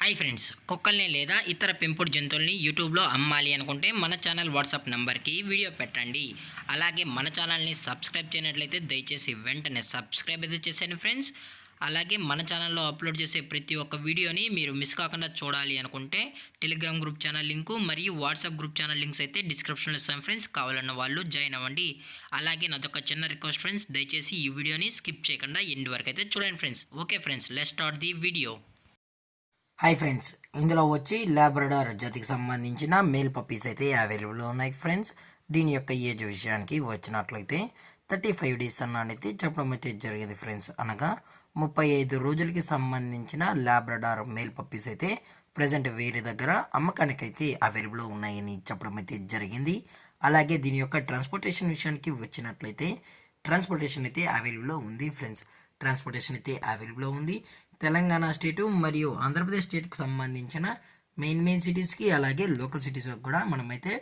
Hi friends, కుక్కల్ని లేదా ఇతర పెంపుడు జంతువుల్ని యూట్యూబ్లో అమ్మాలి అనుకుంటే మన ఛానల్ వాట్సాప్ నెంబర్కి వీడియో పెట్టండి. అలాగే మన ఛానల్ని సబ్స్క్రైబ్ చేయనట్లయితే దయచేసి వెంటనే సబ్స్క్రైబ్ అయితే చేసేయండి ఫ్రెండ్స్. అలాగే మన ఛానల్లో అప్లోడ్ చేసే ప్రతి ఒక్క వీడియోని మీరు మిస్ కాకుండా చూడాలి అనుకుంటే టెలిగ్రామ్ గ్రూప్ ఛానల్ లింకు మరియు వాట్సాప్ గ్రూప్ ఛానల్ లింక్స్ అయితే డిస్క్రిప్షన్లో ఇస్తాం ఫ్రెండ్స్. కావాలన్న వాళ్ళు జాయిన్ అవ్వండి. అలాగే నాదొక చిన్న రిక్వెస్ట్ ఫ్రెండ్స్, దయచేసి ఈ వీడియోని స్కిప్ చేయకుండా ఎండ్ వరకు అయితే చూడండి friends. Okay friends, let's start the video. Hi friends, ఇందులో వచ్చి లాబ్రడార్ జాతికి సంబంధించిన మేల్ పప్పీస్ అయితే అవైలబుల్ ఉన్నాయి ఫ్రెండ్స్. దీని యొక్క ఏజ్ విషయానికి వచ్చినట్లయితే 35 డేస్ అన్నది చెప్పడం అయితే జరిగింది ఫ్రెండ్స్. అనగా 35 రోజులకి సంబంధించిన లాబ్రడార్ మేల్ పప్పీస్ అయితే ప్రజెంట్ వేరే దగ్గర అమ్మకానికి అయితే అవైలబుల్ ఉన్నాయని చెప్పడం అయితే జరిగింది. అలాగే దీని యొక్క ట్రాన్స్పోర్టేషన్ విషయానికి వచ్చినట్లయితే ట్రాన్స్పోర్టేషన్ అయితే అవైలబుల్ ఉంది ఫ్రెండ్స్. ట్రాన్స్పోర్టేషన్ అయితే అవైలబుల్ ఉంది. తెలంగాణ స్టేటు మరియు ఆంధ్రప్రదేశ్ స్టేట్కి సంబంధించిన మెయిన్ సిటీస్కి అలాగే లోకల్ సిటీస్కి కూడా మనమైతే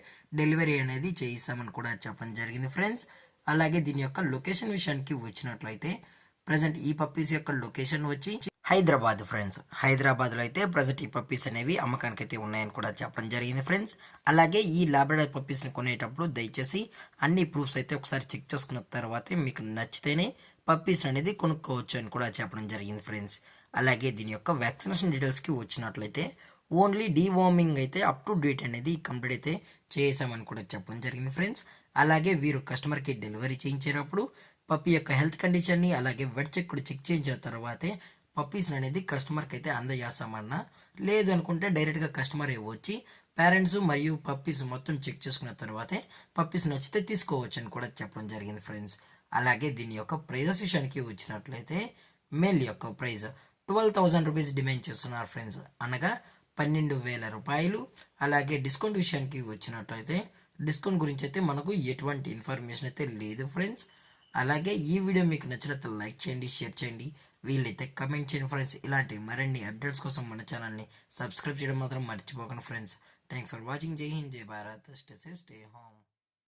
డెలివరీ అనేది చేయిస్తామని కూడా చెప్పడం జరిగింది ఫ్రెండ్స్. అలాగే దీని యొక్క లొకేషన్ విషయానికి వచ్చినట్లయితే ప్రజెంట్ ఈ పప్పీస్ యొక్క లొకేషన్ వచ్చి హైదరాబాద్ ఫ్రెండ్స్. హైదరాబాద్లో అయితే ప్రజెంట్ ఈ పప్పీస్ అనేవి అమ్మకానికి అయితే ఉన్నాయని కూడా చెప్పడం జరిగింది ఫ్రెండ్స్. అలాగే ఈ లాబ్రడార్ పప్పీస్ని కొనేటప్పుడు దయచేసి అన్ని ప్రూఫ్స్ అయితే ఒకసారి చెక్ చేసుకున్న తర్వాతే మీకు నచ్చితేనే పప్పీస్ అనేది కొనుక్కోవచ్చు అని కూడా చెప్పడం జరిగింది ఫ్రెండ్స్. అలాగే దీని యొక్క వ్యాక్సినేషన్ డీటెయిల్స్కి వచ్చినట్లయితే ఓన్లీ డీవార్మింగ్ అయితే అప్ టు డేట్ అనేది కంప్లీట్ అయితే చేసామని కూడా చెప్పడం జరిగింది ఫ్రెండ్స్. అలాగే వీరు కస్టమర్కి డెలివరీ చేయించేటప్పుడు పప్పీ యొక్క హెల్త్ కండిషన్ని అలాగే వెట్ చెక్ కూడా చెక్ చేయించిన తర్వాతే పప్పీస్ అనేది కస్టమర్కి అయితే అందజేస్తామన్నా, లేదు అనుకుంటే డైరెక్ట్గా కస్టమర్ వచ్చి పేరెంట్స్ మరియు పప్పీస్ మొత్తం చెక్ చేసుకున్న తర్వాతే పప్పీస్ నచ్చితే తీసుకోవచ్చు అని కూడా చెప్పడం జరిగింది ఫ్రెండ్స్. అలాగే దీని యొక్క ప్రైజెస్ విషయానికి వచ్చినట్లయితే మేల్ యొక్క ప్రైజ్ 12,000 రూపీస్ డిమాండ్ చేస్తున్నారు ఫ్రెండ్స్, అనగా 12,000 రూపాయలు. అలాగే డిస్కౌంట్ విషయానికి వచ్చినట్లయితే డిస్కౌంట్ గురించి అయితే మనకు ఎటువంటి ఇన్ఫర్మేషన్ అయితే లేదు ఫ్రెండ్స్. అలాగే ఈ వీడియో మీకు నచ్చినట్లయితే లైక్ చేయండి, షేర్ చేయండి, వీళ్ళైతే కమెంట్ చేయండి ఫ్రెండ్స్. ఇలాంటి మరిన్ని అప్డేట్స్ కోసం మన ఛానల్ని సబ్స్క్రైబ్ చేయడం మాత్రం మర్చిపోకండి ఫ్రెండ్స్. Thank for watching. జై హింద్, జై Bharat, stay safe, stay home.